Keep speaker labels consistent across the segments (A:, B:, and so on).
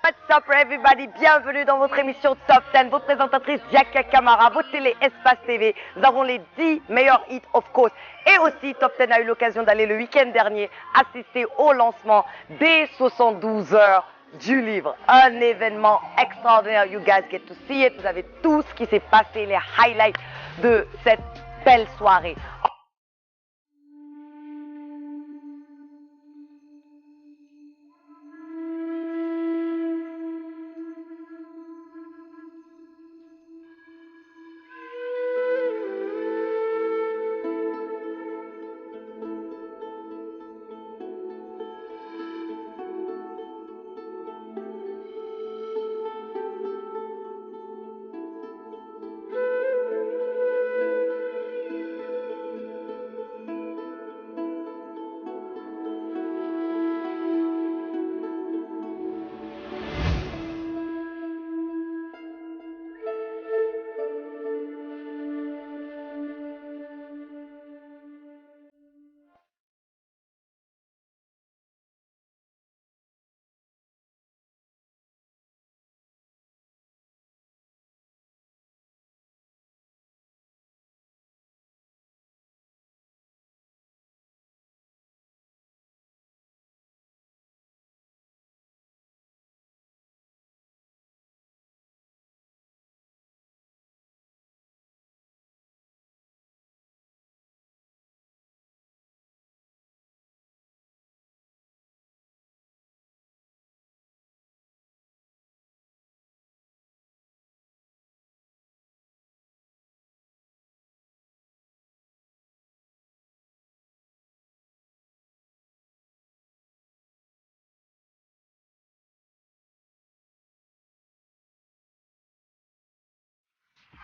A: What's up everybody, bienvenue dans votre émission Top 10, votre présentatrice Diaka Kamara, votre télé Espace TV. Nous avons les 10 meilleurs hits of course. Et aussi Top 10 a eu l'occasion d'aller le week-end dernier assister au lancement des 72 heures du livre. Un événement extraordinaire, you guys get to see it. Vous avez tout ce qui s'est passé, les highlights de cette belle soirée.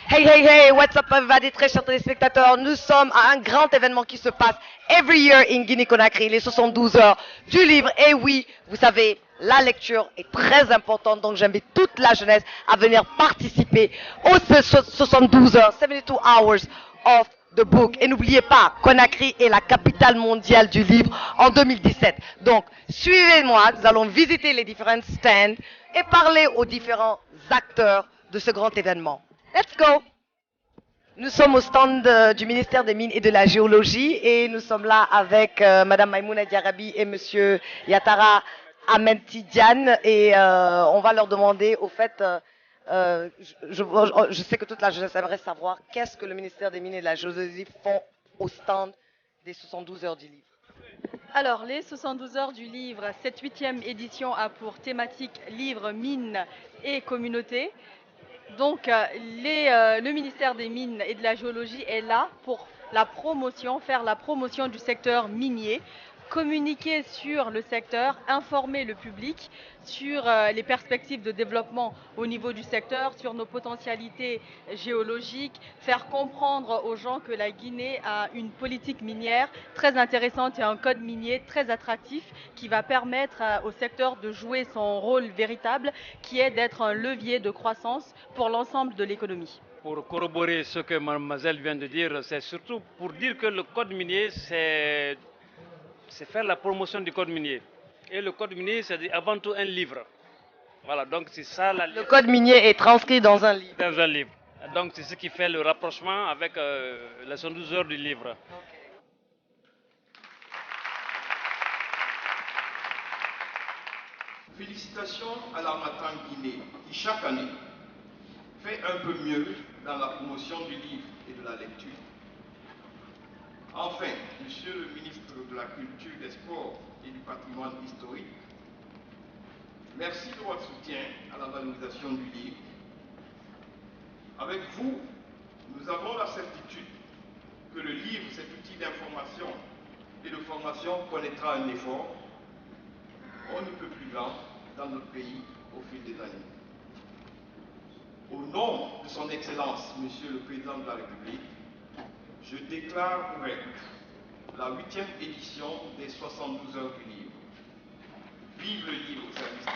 A: Hey, what's up everybody, très chers téléspectateurs, nous sommes à un grand événement qui se passe every year in Guinée-Conakry, les 72 heures du livre. Et oui, vous savez, la lecture est très importante, donc j'invite toute la jeunesse à venir participer aux 72 heures, 72 hours of the book. Et n'oubliez pas, Conakry est la capitale mondiale du livre en 2017. Donc, suivez-moi, nous allons visiter les différents stands et parler aux différents acteurs de ce grand événement. Let's go! Nous sommes au stand du ministère des Mines et de la Géologie et nous sommes là avec Madame Maïmouna Diarabi et Monsieur Yatara Amentidiane et on va leur demander au fait, je sais que toute la jeunesse aimerait savoir qu'est-ce que le ministère des Mines et de la Géologie font au stand des 72 heures du livre.
B: Alors, les 72 heures du livre, cette 8e édition a pour thématique livre, mines et communauté. Donc, le ministère des Mines et de la Géologie est là pour faire la promotion du secteur minier, communiquer sur le secteur, informer le public sur les perspectives de développement au niveau du secteur, sur nos potentialités géologiques, faire comprendre aux gens que la Guinée a une politique minière très intéressante et un code minier très attractif qui va permettre au secteur de jouer son rôle véritable, qui est d'être un levier de croissance pour l'ensemble de l'économie.
C: Pour corroborer ce que mademoiselle vient de dire, c'est surtout pour dire que le code minier, c'est faire la promotion du code minier. Et le code minier, c'est avant tout un livre. Voilà, donc c'est ça la...
A: Le code minier est transcrit dans un livre.
C: Dans un livre. Donc c'est ce qui fait le rapprochement avec les 112 heures du livre.
A: Okay.
D: Félicitations à l'Harmattan Guinée qui chaque année fait un peu mieux dans la promotion du livre et de la lecture. Enfin, Monsieur le ministre de la Culture, des Sports et du Patrimoine historique, merci de votre soutien à la valorisation du livre. Avec vous, nous avons la certitude que le livre, cet outil d'information et de formation, connaîtra un effort on ne peut plus grand dans notre pays au fil des années. Au nom de son Excellence, Monsieur le Président de la République, je déclare ouverte la 8e édition des 72 heures du livre. Vive le livre au service du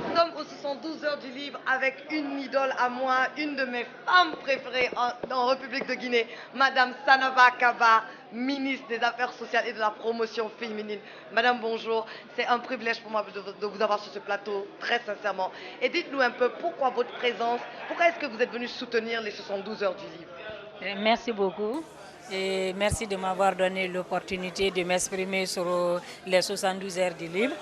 A: Nous sommes aux 72 heures du livre avec une idole à moi, une de mes femmes préférées en République de Guinée, Madame Sanaba Kaba, ministre des Affaires sociales et de la promotion féminine. Madame, bonjour. C'est un privilège pour moi de vous avoir sur ce plateau, très sincèrement. Et dites-nous un peu pourquoi votre présence, pourquoi est-ce que vous êtes venu soutenir les 72 heures du livre?
E: Merci beaucoup. Et merci de m'avoir donné l'opportunité de m'exprimer sur les 72 heures du livre.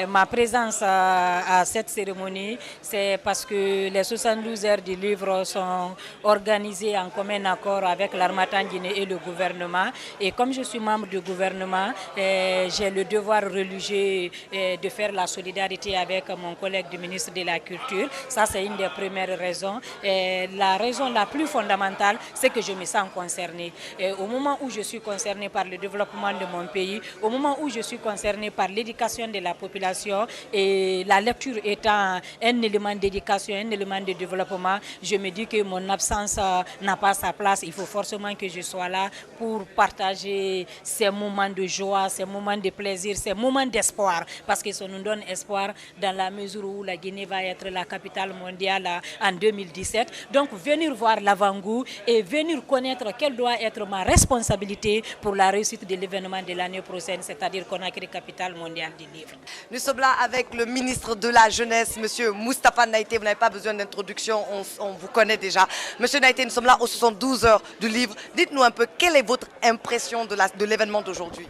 E: Ma présence à cette cérémonie, c'est parce que les 72 heures du livre sont organisées en commun accord avec l'Harmattan Guinée et le gouvernement. Et comme je suis membre du gouvernement, j'ai le devoir religieux de faire la solidarité avec mon collègue du ministre de la Culture. Ça, c'est une des premières raisons. Et la raison la plus fondamentale, c'est que je me sens concernée. Au moment où je suis concernée par le développement de mon pays, au moment où je suis concernée par l'éducation de la population et la lecture étant un élément d'éducation, un élément de développement, je me dis que mon absence n'a pas sa place. Il faut forcément que je sois là pour partager ces moments de joie, ces moments de plaisir, ces moments d'espoir, parce que ça nous donne espoir dans la mesure où la Guinée va être la capitale mondiale en 2017. Donc venir voir l'avant-goût et venir connaître quelle doit être ma responsabilité pour la réussite de l'événement de l'année prochaine, c'est-à-dire Conakry, capitale mondiale du livre.
A: Nous sommes là avec le ministre de la Jeunesse, Monsieur Moustapha Naïté. Vous n'avez pas besoin d'introduction, on vous connaît déjà. Monsieur Naïté, nous sommes là aux 72 heures du livre. Dites-nous un peu, quelle est votre impression de l'événement d'aujourd'hui?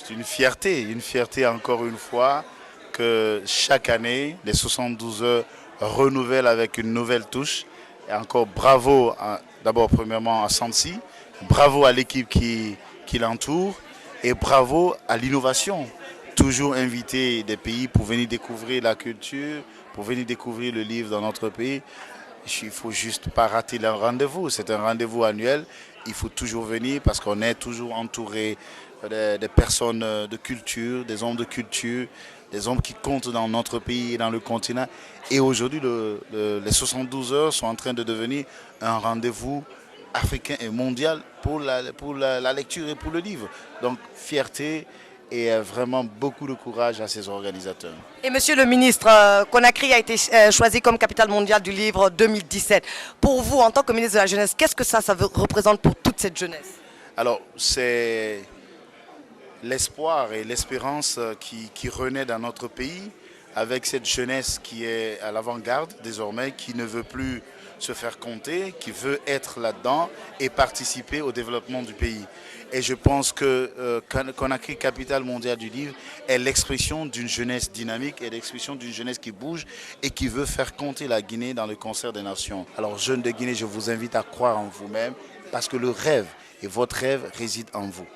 F: C'est une fierté encore une fois que chaque année, les 72 heures renouvellent avec une nouvelle touche. Et encore bravo, d'abord premièrement à Sansi, bravo à l'équipe qui l'entoure et bravo à l'innovation. Toujours inviter des pays pour venir découvrir la culture, pour venir découvrir le livre dans notre pays. Il ne faut juste pas rater le rendez-vous. C'est un rendez-vous annuel. Il faut toujours venir parce qu'on est toujours entouré des personnes de culture, des hommes de culture, des hommes qui comptent dans notre pays et dans le continent. Et aujourd'hui, les 72 heures sont en train de devenir un rendez-vous africain et mondial pour la lecture et pour le livre. Donc, fierté et vraiment beaucoup de courage à ces organisateurs.
A: Et monsieur le ministre, Conakry a été choisi comme capitale mondiale du livre 2017. Pour vous, en tant que ministre de la Jeunesse, qu'est-ce que ça représente pour toute cette jeunesse?
F: Alors, c'est l'espoir et l'espérance qui renaît dans notre pays avec cette jeunesse qui est à l'avant-garde désormais, qui ne veut plus se faire compter, qui veut être là-dedans et participer au développement du pays. Et je pense que Conakry, capitale mondiale du livre, est l'expression d'une jeunesse dynamique et l'expression d'une jeunesse qui bouge et qui veut faire compter la Guinée dans le concert des nations. Alors, jeunes de Guinée, je vous invite à croire en vous-même parce que le rêve et votre rêve résident en vous.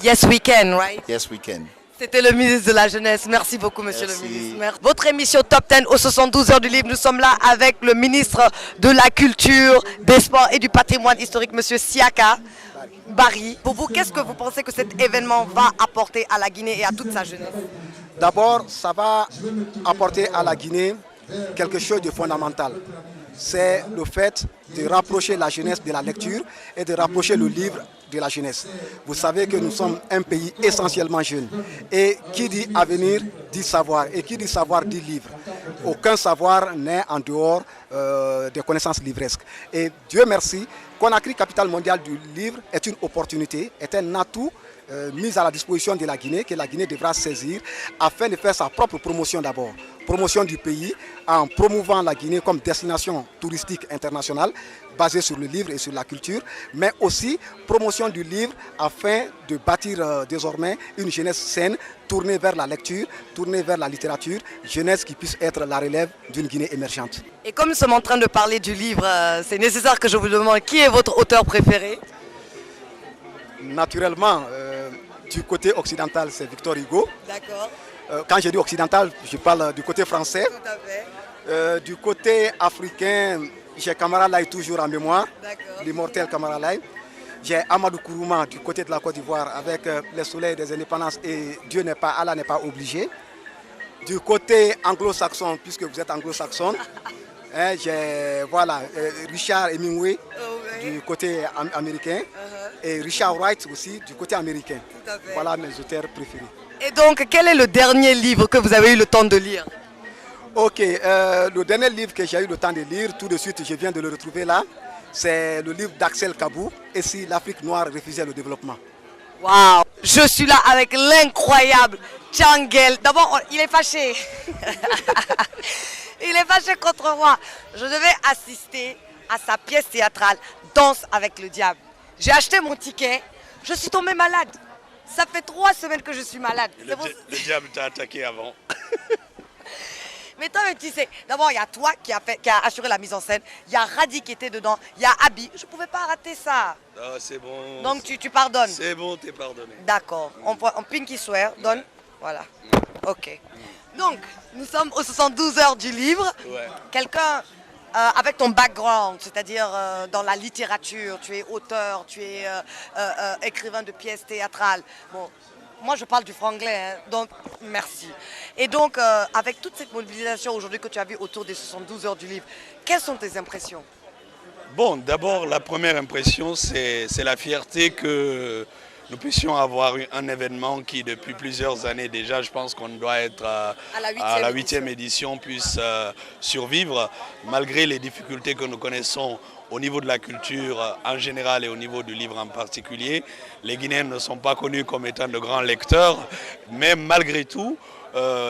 A: Yes, we can, right?
F: Yes, we can.
A: C'était le ministre de la Jeunesse. Merci beaucoup, monsieur
F: Merci.
A: le ministre. Merci. Votre émission Top 10 aux 72 heures du livre. Nous sommes là avec le ministre de la Culture, des Sports et du Patrimoine historique, monsieur Siaka Barry. Pour vous, qu'est-ce que vous pensez que cet événement va apporter à la Guinée et à toute sa jeunesse?
G: D'abord, ça va apporter à la Guinée quelque chose de fondamental. C'est le fait de rapprocher la jeunesse de la lecture et de rapprocher le livre de la jeunesse. Vous savez que nous sommes un pays essentiellement jeune. Et qui dit avenir dit savoir. Et qui dit savoir dit livre. Aucun savoir n'est en dehors des connaissances livresques. Et Dieu merci, Conakry, capitale mondiale du livre, est une opportunité, est un atout mise à la disposition de la Guinée, que la Guinée devra saisir afin de faire sa propre promotion d'abord. Promotion du pays en promouvant la Guinée comme destination touristique internationale basée sur le livre et sur la culture, mais aussi promotion du livre afin de bâtir désormais une jeunesse saine, tournée vers la lecture, tournée vers la littérature, jeunesse qui puisse être la relève d'une Guinée émergente.
A: Et comme nous sommes en train de parler du livre, c'est nécessaire que je vous demande qui est votre auteur préféré?
G: Naturellement, du côté occidental, c'est Victor Hugo.
A: D'accord.
G: Quand je dis occidental, je parle du côté français.
A: Tout à fait.
G: Du côté africain, j'ai Camara Laye toujours en mémoire, l'immortel Camara Laye. J'ai Amadou Kourouma du côté de la Côte d'Ivoire avec les soleils des indépendances et Dieu n'est pas, Allah n'est pas obligé. Du côté anglo-saxon, puisque vous êtes anglo-saxon, j'ai Richard Hemingway du côté américain et Richard Wright aussi du côté américain. Voilà mes auteurs préférés.
A: Et donc, quel est le dernier livre que vous avez eu le temps de lire?
G: Ok, le dernier livre que j'ai eu le temps de lire, tout de suite je viens de le retrouver là, c'est le livre d'Axel Kabou, Et si l'Afrique noire refusait le développement.
A: Waouh, je suis là avec l'incroyable Tchangel. D'abord, il est fâché. Il est fâché contre moi. Je devais assister à sa pièce théâtrale Danse avec le diable. J'ai acheté mon ticket, je suis tombée malade. Ça fait 3 semaines que je suis malade.
H: Le diable t'a attaqué avant.
A: Mais toi, tu sais, d'abord, il y a toi qui a assuré la mise en scène. Il y a Radi qui était dedans. Il y a Abi. Je ne pouvais pas rater ça.
H: Ah, c'est bon.
A: Donc, tu pardonnes.
H: C'est bon, t'es pardonné.
A: D'accord. On pinky swear. Donne. Voilà. Ok. Donc, nous sommes aux 72 heures du livre.
H: Ouais.
A: Quelqu'un avec ton background, c'est-à-dire dans la littérature, tu es auteur, tu es écrivain de pièces théâtrales. Bon. Moi, je parle du franglais, hein, donc merci. Et donc, avec toute cette mobilisation aujourd'hui que tu as vue autour des 72 heures du livre, quelles sont tes impressions?
H: Bon, d'abord, la première impression, c'est la fierté que nous puissions avoir un événement qui, depuis plusieurs années déjà, je pense qu'on doit être à la 8e édition, puisse survivre, malgré les difficultés que nous connaissons au niveau de la culture en général et au niveau du livre en particulier. Les Guinéens ne sont pas connus comme étant de grands lecteurs, mais malgré tout,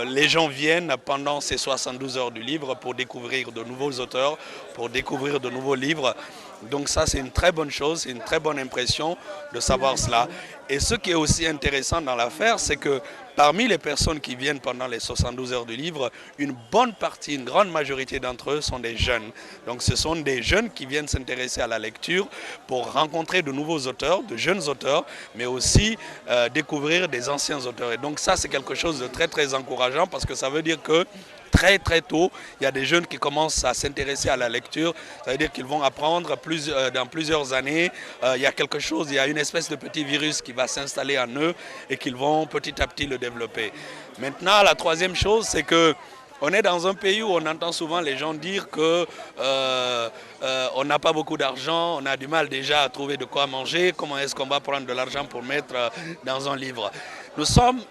H: les gens viennent pendant ces 72 heures du livre pour découvrir de nouveaux auteurs, pour découvrir de nouveaux livres. Donc ça, c'est une très bonne chose, c'est une très bonne impression de savoir cela. Et ce qui est aussi intéressant dans l'affaire, c'est que parmi les personnes qui viennent pendant les 72 heures du livre, une bonne partie, une grande majorité d'entre eux sont des jeunes. Donc ce sont des jeunes qui viennent s'intéresser à la lecture pour rencontrer de nouveaux auteurs, de jeunes auteurs, mais aussi découvrir des anciens auteurs. Et donc ça, c'est quelque chose de très très encourageant parce que ça veut dire que très très tôt, il y a des jeunes qui commencent à s'intéresser à la lecture. Ça veut dire qu'ils vont apprendre dans plusieurs années. Il y a quelque chose, il y a une espèce de petit virus qui va s'installer en eux et qu'ils vont petit à petit le développer. Maintenant, la troisième chose, c'est que on est dans un pays où on entend souvent les gens dire que on n'a pas beaucoup d'argent, on a du mal déjà à trouver de quoi manger, comment est-ce qu'on va prendre de l'argent pour mettre dans un livre.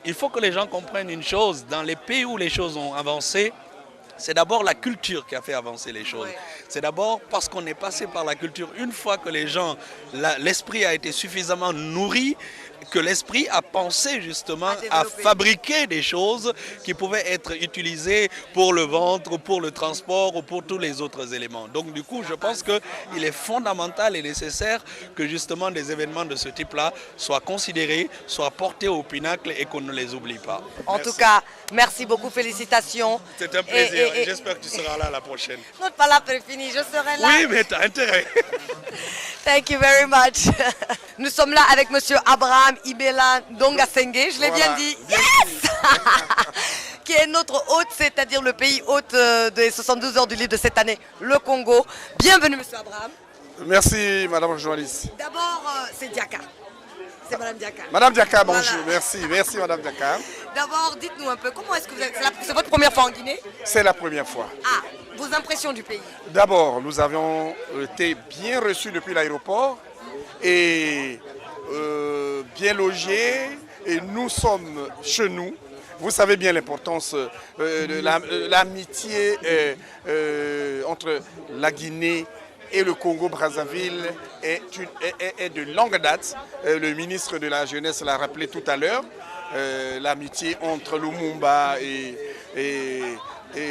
H: Il faut que les gens comprennent une chose, dans les pays où les choses ont avancé, c'est d'abord la culture qui a fait avancer les choses. Oui. C'est d'abord parce qu'on est passé par la culture. Une fois que l'esprit a été suffisamment nourri, que l'esprit a pensé justement à fabriquer des choses qui pouvaient être utilisées pour le ventre, pour le transport ou pour tous les autres éléments. Donc du coup, je pense qu'il est fondamental et nécessaire que justement des événements de ce type-là soient considérés, soient portés au pinacle et qu'on ne les oublie pas.
A: En tout cas, merci beaucoup, félicitations.
H: C'est un plaisir, j'espère que tu seras là la prochaine.
A: Notre palabre est finie, je serai là.
H: Oui, mais tu as intérêt.
A: Thank you very much. Nous sommes là avec monsieur Abraham Ibela Dongasenge, je l'ai bien dit. Yes. Qui est notre hôte, c'est-à-dire le pays hôte des 72 heures du livre de cette année, le Congo. Bienvenue monsieur Abraham.
I: Merci madame la journaliste.
A: D'abord, c'est Diaka. C'est madame Diaka.
I: Madame Diaka, bonjour. Voilà. Merci madame Diaka.
A: D'abord, dites-nous un peu, comment est-ce que c'est votre première fois en Guinée?
I: C'est la première fois.
A: Ah, vos impressions du pays?
I: D'abord, nous avions été bien reçus depuis l'aéroport et bien logés, et nous sommes chez nous. Vous savez bien l'importance de l'amitié entre la Guinée et le Congo-Brazzaville est de longue date. Le ministre de la Jeunesse l'a rappelé tout à l'heure. L'amitié entre Lumumba et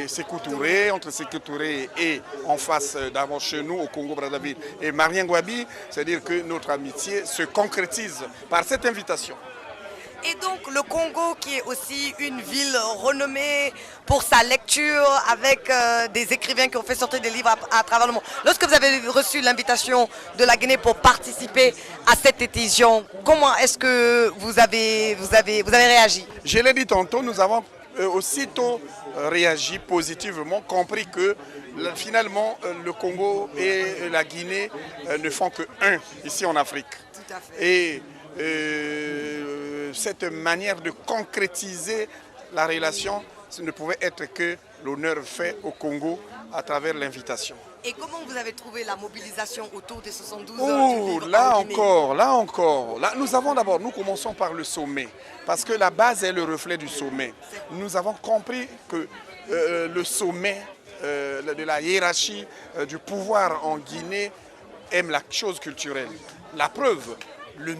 I: Sékou Touré, entre Sékou Touré et en face d'avant chez nous au Congo-Brazzaville et Marien Gouabi, c'est-à-dire que notre amitié se concrétise par cette invitation.
A: Et donc le Congo qui est aussi une ville renommée pour sa lecture avec des écrivains qui ont fait sortir des livres à travers le monde. Lorsque vous avez reçu l'invitation de la Guinée pour participer à cette édition, comment est-ce que vous avez réagi?
I: Je l'ai dit tantôt, nous avons aussitôt réagi positivement, compris que finalement le Congo et la Guinée ne font que un ici en Afrique.
A: Tout à fait.
I: Et cette manière de concrétiser la relation, ce ne pouvait être que l'honneur fait au Congo à travers l'invitation.
A: Et comment vous avez trouvé la mobilisation autour des 72 heures
I: Oh,
A: du livre
I: là
A: en Guinée?
I: encore. Là, nous commençons par le sommet, parce que la base est le reflet du sommet. Nous avons compris que le sommet de la hiérarchie du pouvoir en Guinée aime la chose culturelle. La preuve, le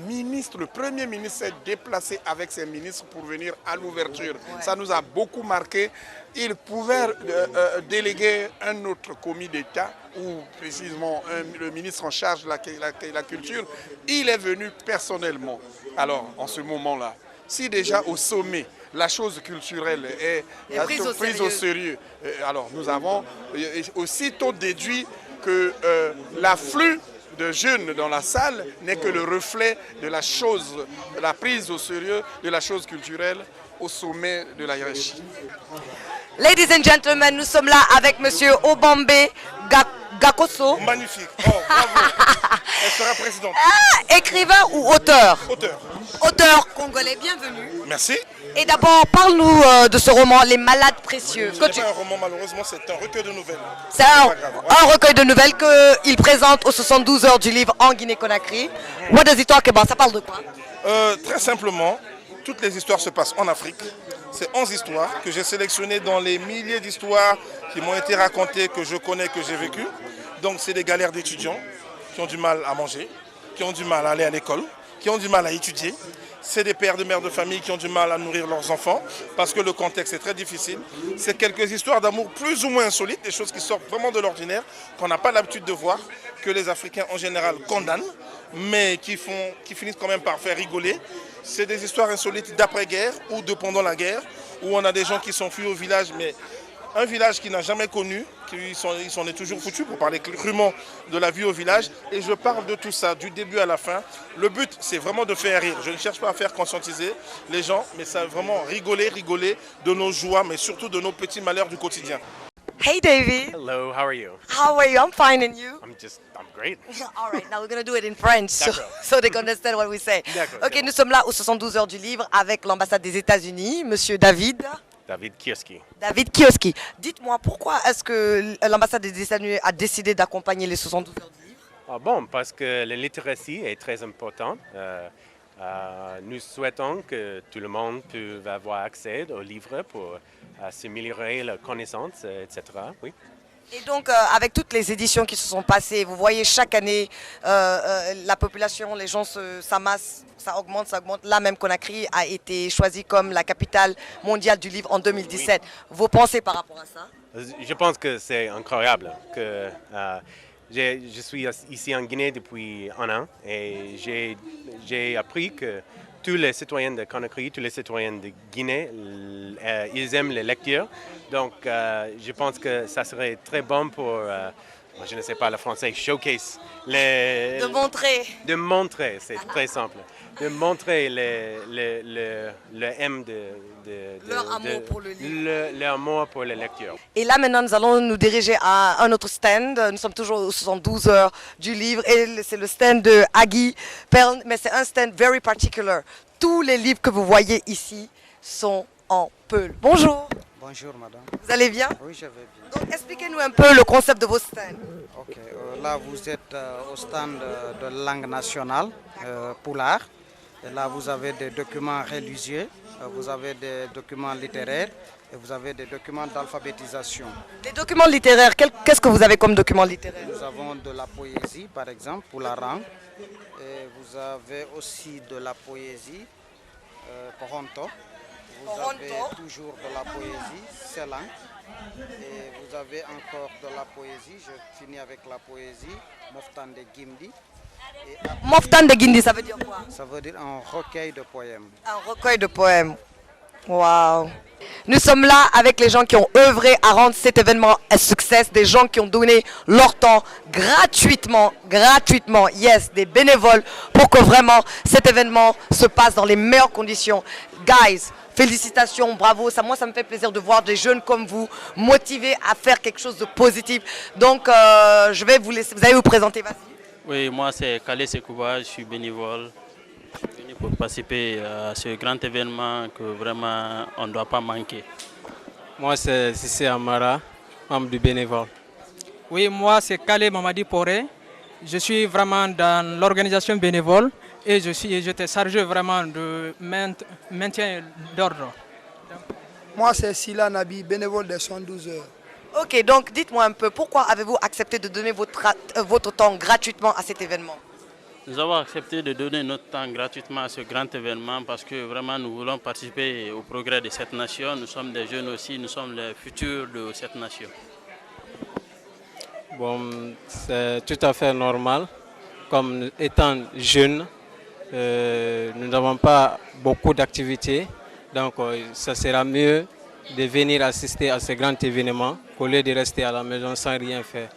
I: premier ministre s'est déplacé avec ses ministres pour venir à l'ouverture. Ouais. Ça nous a beaucoup marqué. Il pouvait déléguer un autre commis d'État, ou précisément le ministre en charge de la culture. Il est venu personnellement. Alors, en ce moment-là, si déjà au sommet, la chose culturelle est prise au sérieux, alors nous avons aussitôt déduit que l'afflux de jeunes dans la salle n'est que le reflet de la chose, de la prise au sérieux de la chose culturelle au sommet de la hiérarchie.
A: Ladies and gentlemen, nous sommes là avec Monsieur Obambe Gakoso.
J: Magnifique, oh, bravo. Elle sera présidente.
A: Ah, écrivain ou auteur?
J: Auteur.
A: Auteur congolais, bienvenue.
J: Merci.
A: Et d'abord, parle-nous de ce roman, Les Malades Précieux.
J: Ce n'est pas un roman, malheureusement, c'est un recueil de nouvelles.
A: C'est un recueil de nouvelles qu'il présente aux 72 heures du livre en Guinée-Conakry. What does it talk about? Ça parle de quoi?
J: Très simplement, toutes les histoires se passent en Afrique. C'est 11 histoires que j'ai sélectionnées dans les milliers d'histoires qui m'ont été racontées, que je connais, que j'ai vécues. Donc c'est des galères d'étudiants qui ont du mal à manger, qui ont du mal à aller à l'école, qui ont du mal à étudier. C'est des pères, des mères de famille qui ont du mal à nourrir leurs enfants parce que le contexte est très difficile. C'est quelques histoires d'amour plus ou moins insolites, des choses qui sortent vraiment de l'ordinaire, qu'on n'a pas l'habitude de voir, que les Africains en général condamnent, mais qui finissent quand même par faire rigoler. C'est des histoires insolites d'après-guerre ou de pendant la guerre, où on a des gens qui sont fuis au village, mais un village qui n'a jamais connu, ils s'en est toujours foutu, pour parler crûment de la vie au village. Et je parle de tout ça, du début à la fin. Le but, c'est vraiment de faire rire. Je ne cherche pas à faire conscientiser les gens, mais c'est vraiment rigoler de nos joies, mais surtout de nos petits malheurs du quotidien.
A: Hey David.
K: Hello, how are you?
A: How are you? I'm fine, and you?
K: I'm great.
A: All right, now we're going to do it in French so they can understand what we say. Ok, nous sommes là aux 72 heures du livre avec l'ambassade des États-Unis, Monsieur David.
K: David Kioski.
A: David Kioski. Dites-moi, pourquoi est-ce que l'ambassade des États-Unis a décidé d'accompagner les 72 heures du livre?
K: Bon, parce que la littératie est très importante. Nous souhaitons que tout le monde puisse avoir accès aux livres pour s'améliorer la connaissance, etc. Oui.
A: Et donc, avec toutes les éditions qui se sont passées, vous voyez chaque année, la population, les gens s'amassent, ça augmente. Là même, Conakry a été choisie comme la capitale mondiale du livre en 2017. Oui. Vos pensées par rapport à ça?
K: Je pense que c'est incroyable. Je suis ici en Guinée depuis un an et j'ai appris que tous les citoyens de Conakry, tous les citoyens de Guinée, ils aiment les lectures. Donc, je pense que ça serait très bon pour, je ne sais pas le français, showcase.
A: De montrer.
K: De montrer, c'est très simple. De montrer le aime
A: leur amour pour le livre.
K: Leur amour pour la lecture.
A: Et là, maintenant, nous allons nous diriger à un autre stand. Nous sommes toujours aux 72 heures du livre et c'est le stand de Agui Perl, mais c'est un stand very particular. Tous les livres que vous voyez ici sont en Peul. Bonjour.
L: Bonjour, madame.
A: Vous allez bien?
L: Oui, je vais bien.
A: Donc, expliquez-nous un peu le concept de vos stands.
L: Ok, là, vous êtes au stand de langue nationale, Pulaar. Et là, vous avez des documents religieux, vous avez des documents littéraires et vous avez des documents d'alphabétisation.
A: Les documents littéraires, qu'est-ce que vous avez comme documents littéraires?
L: Nous avons de la poésie, par exemple, pour la langue. Et vous avez aussi de la poésie, Poronto. Vous avez toujours de la poésie, Selang. Et vous avez encore de la poésie, je finis avec la poésie, Moftan de Gimdi.
A: Moftan de Gimdi, ça veut dire quoi?
L: Ça veut dire un recueil de poèmes.
A: Un recueil de poèmes. Waouh! Nous sommes là avec les gens qui ont œuvré à rendre cet événement un succès, des gens qui ont donné leur temps gratuitement, yes, des bénévoles pour que vraiment cet événement se passe dans les meilleures conditions. Guys, félicitations, bravo, moi ça me fait plaisir de voir des jeunes comme vous motivés à faire quelque chose de positif. Donc je vais vous laisser, vous allez vous présenter, vas-y.
M: Oui, moi c'est Kale Sekouba, je suis bénévole. Je suis venu pour participer à ce grand événement que vraiment on ne doit pas manquer.
N: Moi, c'est Sissé Amara, membre du bénévole.
O: Oui, moi, c'est Kale Mamadi Poré. Je suis vraiment dans l'organisation bénévole et j'étais chargé vraiment de maintien d'ordre.
P: Moi, c'est Sila Nabi, bénévole des 112 heures.
A: Ok, donc dites-moi un peu, pourquoi avez-vous accepté de donner votre temps gratuitement à cet événement?
M: Nous avons accepté de donner notre temps gratuitement à ce grand événement parce que vraiment nous voulons participer au progrès de cette nation. Nous sommes des jeunes aussi, nous sommes les futurs de cette nation.
N: Bon, c'est tout à fait normal. Comme étant jeunes, nous n'avons pas beaucoup d'activités. Donc, ça sera mieux de venir assister à ce grand événement qu'au lieu de rester à la maison sans rien faire.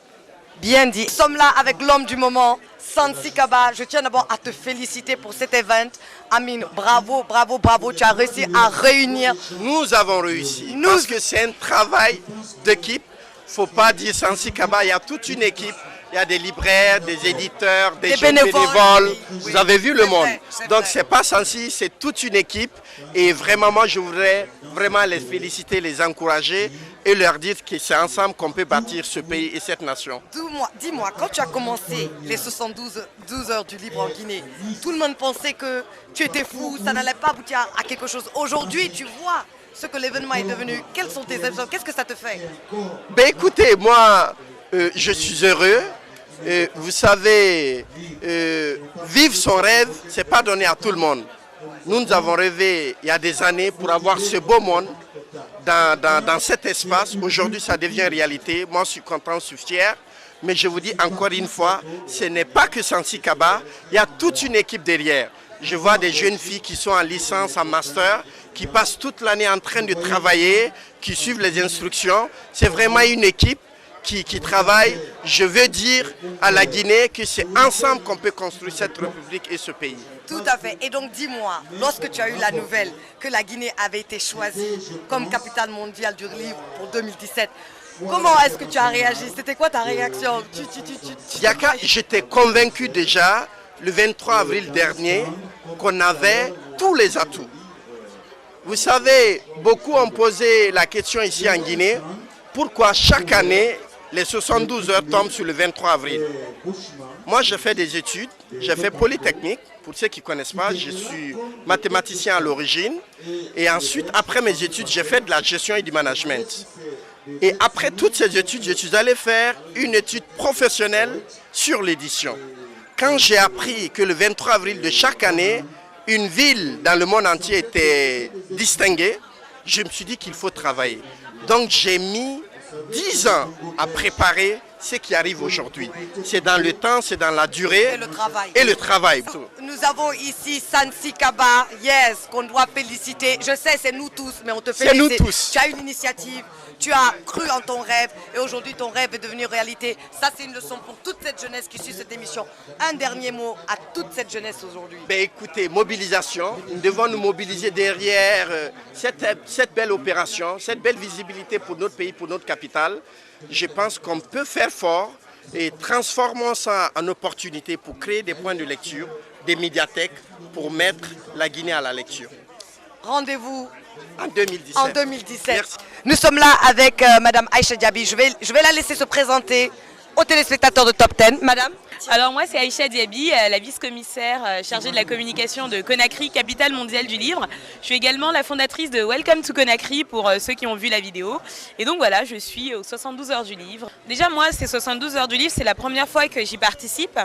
A: Bien dit. Nous sommes là avec l'homme du moment, Sansi Kaba. Je tiens d'abord à te féliciter pour cet événement. Amine, bravo, bravo, bravo. Tu as réussi à réunir.
Q: Nous avons réussi parce que c'est un travail d'équipe. Il ne faut pas dire Sansi Kaba, il y a toute une équipe. Il y a des libraires, des éditeurs, des jeunes bénévoles. Vous avez vu le monde. Donc ce n'est pas Sansi, c'est toute une équipe. Et vraiment, moi, je voudrais vraiment les féliciter, les encourager et leur dire que c'est ensemble qu'on peut bâtir ce pays et cette nation.
A: Dis-moi, quand tu as commencé les 12 heures du livre en Guinée, tout le monde pensait que tu étais fou, ça n'allait pas aboutir à quelque chose. Aujourd'hui, tu vois ce que l'événement est devenu. Quelles sont tes émotions? Qu'est-ce que ça te fait?
Q: Ben écoutez, moi, je suis heureux. Vous savez, vivre son rêve, ce n'est pas donné à tout le monde. Nous avons rêvé il y a des années pour avoir ce beau monde dans cet espace. Aujourd'hui, ça devient réalité. Moi, je suis content, je suis fier. Mais je vous dis encore une fois, ce n'est pas que Sansi Kaba. Il y a toute une équipe derrière. Je vois des jeunes filles qui sont en licence, en master, qui passent toute l'année en train de travailler, qui suivent les instructions. C'est vraiment une équipe qui travaille. Je veux dire à la Guinée que c'est ensemble qu'on peut construire cette république et ce pays.
A: Tout à fait. Et donc dis-moi, lorsque tu as eu la nouvelle que la Guinée avait été choisie comme capitale mondiale du livre pour 2017, comment est-ce que tu as réagi? C'était quoi ta réaction?
Q: Yaka, j'étais convaincu déjà le 23 avril dernier qu'on avait tous les atouts. Vous savez, beaucoup ont posé la question ici en Guinée, pourquoi chaque année les 72 heures tombent sur le 23 avril. Moi, j'ai fait des études, j'ai fait Polytechnique. Pour ceux qui ne connaissent pas, je suis mathématicien à l'origine. Et ensuite, après mes études, j'ai fait de la gestion et du management. Et après toutes ces études, je suis allé faire une étude professionnelle sur l'édition. Quand j'ai appris que le 23 avril de chaque année, une ville dans le monde entier était distinguée, je me suis dit qu'il faut travailler. Donc j'ai mis 10 ans à préparer ce qui arrive aujourd'hui. C'est dans le temps, c'est dans la durée et le travail.
A: Nous avons ici Sansi Kaba, yes, qu'on doit féliciter. Je sais, c'est nous tous, mais on te félicite.
Q: C'est nous tous.
A: Tu as une initiative, tu as cru en ton rêve et aujourd'hui ton rêve est devenu réalité. Ça, c'est une leçon pour toute cette jeunesse qui suit cette émission. Un dernier mot à toute cette jeunesse aujourd'hui.
Q: Ben écoutez, mobilisation. Nous devons nous mobiliser derrière cette belle opération, cette belle visibilité pour notre pays, pour notre capitale. Je pense qu'on peut faire fort et transformons ça en opportunité pour créer des points de lecture, des médiathèques pour mettre la Guinée à la lecture.
A: Rendez-vous
Q: en 2017.
A: En 2017.
Q: Merci.
A: Nous sommes là avec Madame Aïcha Diaby. Je vais la laisser se présenter aux téléspectateurs de Top 10. Madame?
R: Alors moi c'est Aïcha Diaby, la vice-commissaire chargée de la communication de Conakry, capitale mondiale du livre. Je suis également la fondatrice de Welcome to Conakry pour ceux qui ont vu la vidéo. Et donc voilà, je suis aux 72 heures du livre. Déjà moi ces 72 heures du livre, c'est la première fois que j'y participe.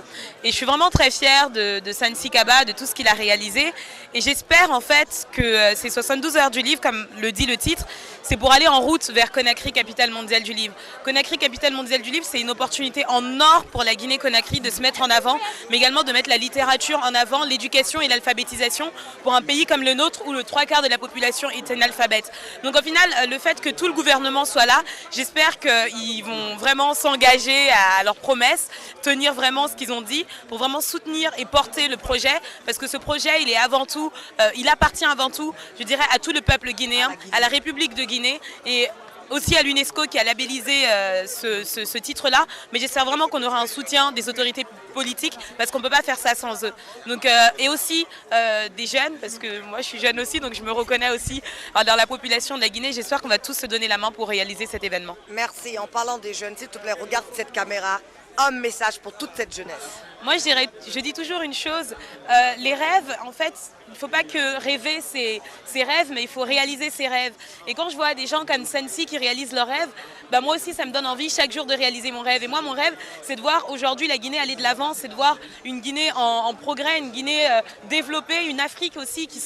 R: Et je suis vraiment très fière de Sansi Kaba, de tout ce qu'il a réalisé. Et j'espère en fait que ces 72 heures du livre, comme le dit le titre, c'est pour aller en route vers Conakry, capitale mondiale du livre. Conakry, capitale mondiale du livre, c'est une opportunité en or pour la Guinée-Conakry de se mettre en avant, mais également de mettre la littérature en avant, l'éducation et l'alphabétisation pour un pays comme le nôtre où le 3/4 de la population est analphabète. Donc au final, le fait que tout le gouvernement soit là, j'espère qu'ils vont vraiment s'engager à leurs promesses, tenir vraiment ce qu'ils ont dit pour vraiment soutenir et porter le projet, parce que ce projet, il est avant tout, il appartient avant tout, je dirais, à tout le peuple guinéen, à la République de Guinée et aussi à l'UNESCO qui a labellisé ce titre-là, mais j'espère vraiment qu'on aura un soutien des autorités politique, parce qu'on ne peut pas faire ça sans eux. Donc, et aussi des jeunes, parce que moi je suis jeune aussi, donc je me reconnais aussi dans la population de la Guinée. J'espère qu'on va tous se donner la main pour réaliser cet événement.
A: Merci. En parlant des jeunes, s'il te plaît, regarde cette caméra. Un message pour toute cette jeunesse.
R: Moi, je dis toujours une chose, les rêves, en fait, il ne faut pas que rêver ses rêves, mais il faut réaliser ses rêves. Et quand je vois des gens comme Sensi qui réalisent leurs rêves, bah moi aussi, ça me donne envie chaque jour de réaliser mon rêve. Et moi, mon rêve, c'est de voir aujourd'hui la Guinée aller de l'avant, c'est de voir une Guinée en progrès, une Guinée développée, une Afrique aussi qui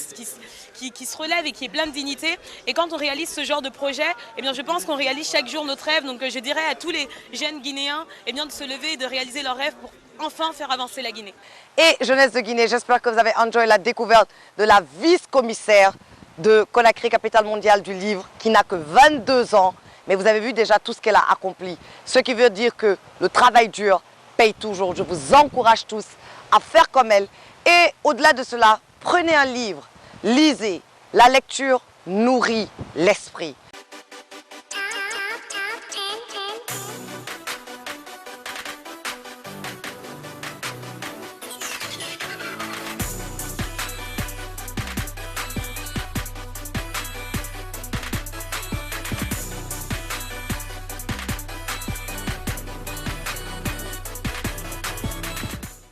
R: se relève et qui est pleine de dignité. Et quand on réalise ce genre de projet, eh bien, je pense qu'on réalise chaque jour notre rêve. Donc je dirais à tous les jeunes Guinéens eh bien, de se lever et de réaliser leurs rêves pour enfin faire avancer la Guinée.
A: Et jeunesse de Guinée, j'espère que vous avez enjoyé la découverte de la vice-commissaire de Conakry, capitale mondiale du livre, qui n'a que 22 ans, mais vous avez vu déjà tout ce qu'elle a accompli. Ce qui veut dire que le travail dur paye toujours. Je vous encourage tous à faire comme elle. Et au-delà de cela, prenez un livre, lisez. La lecture nourrit l'esprit.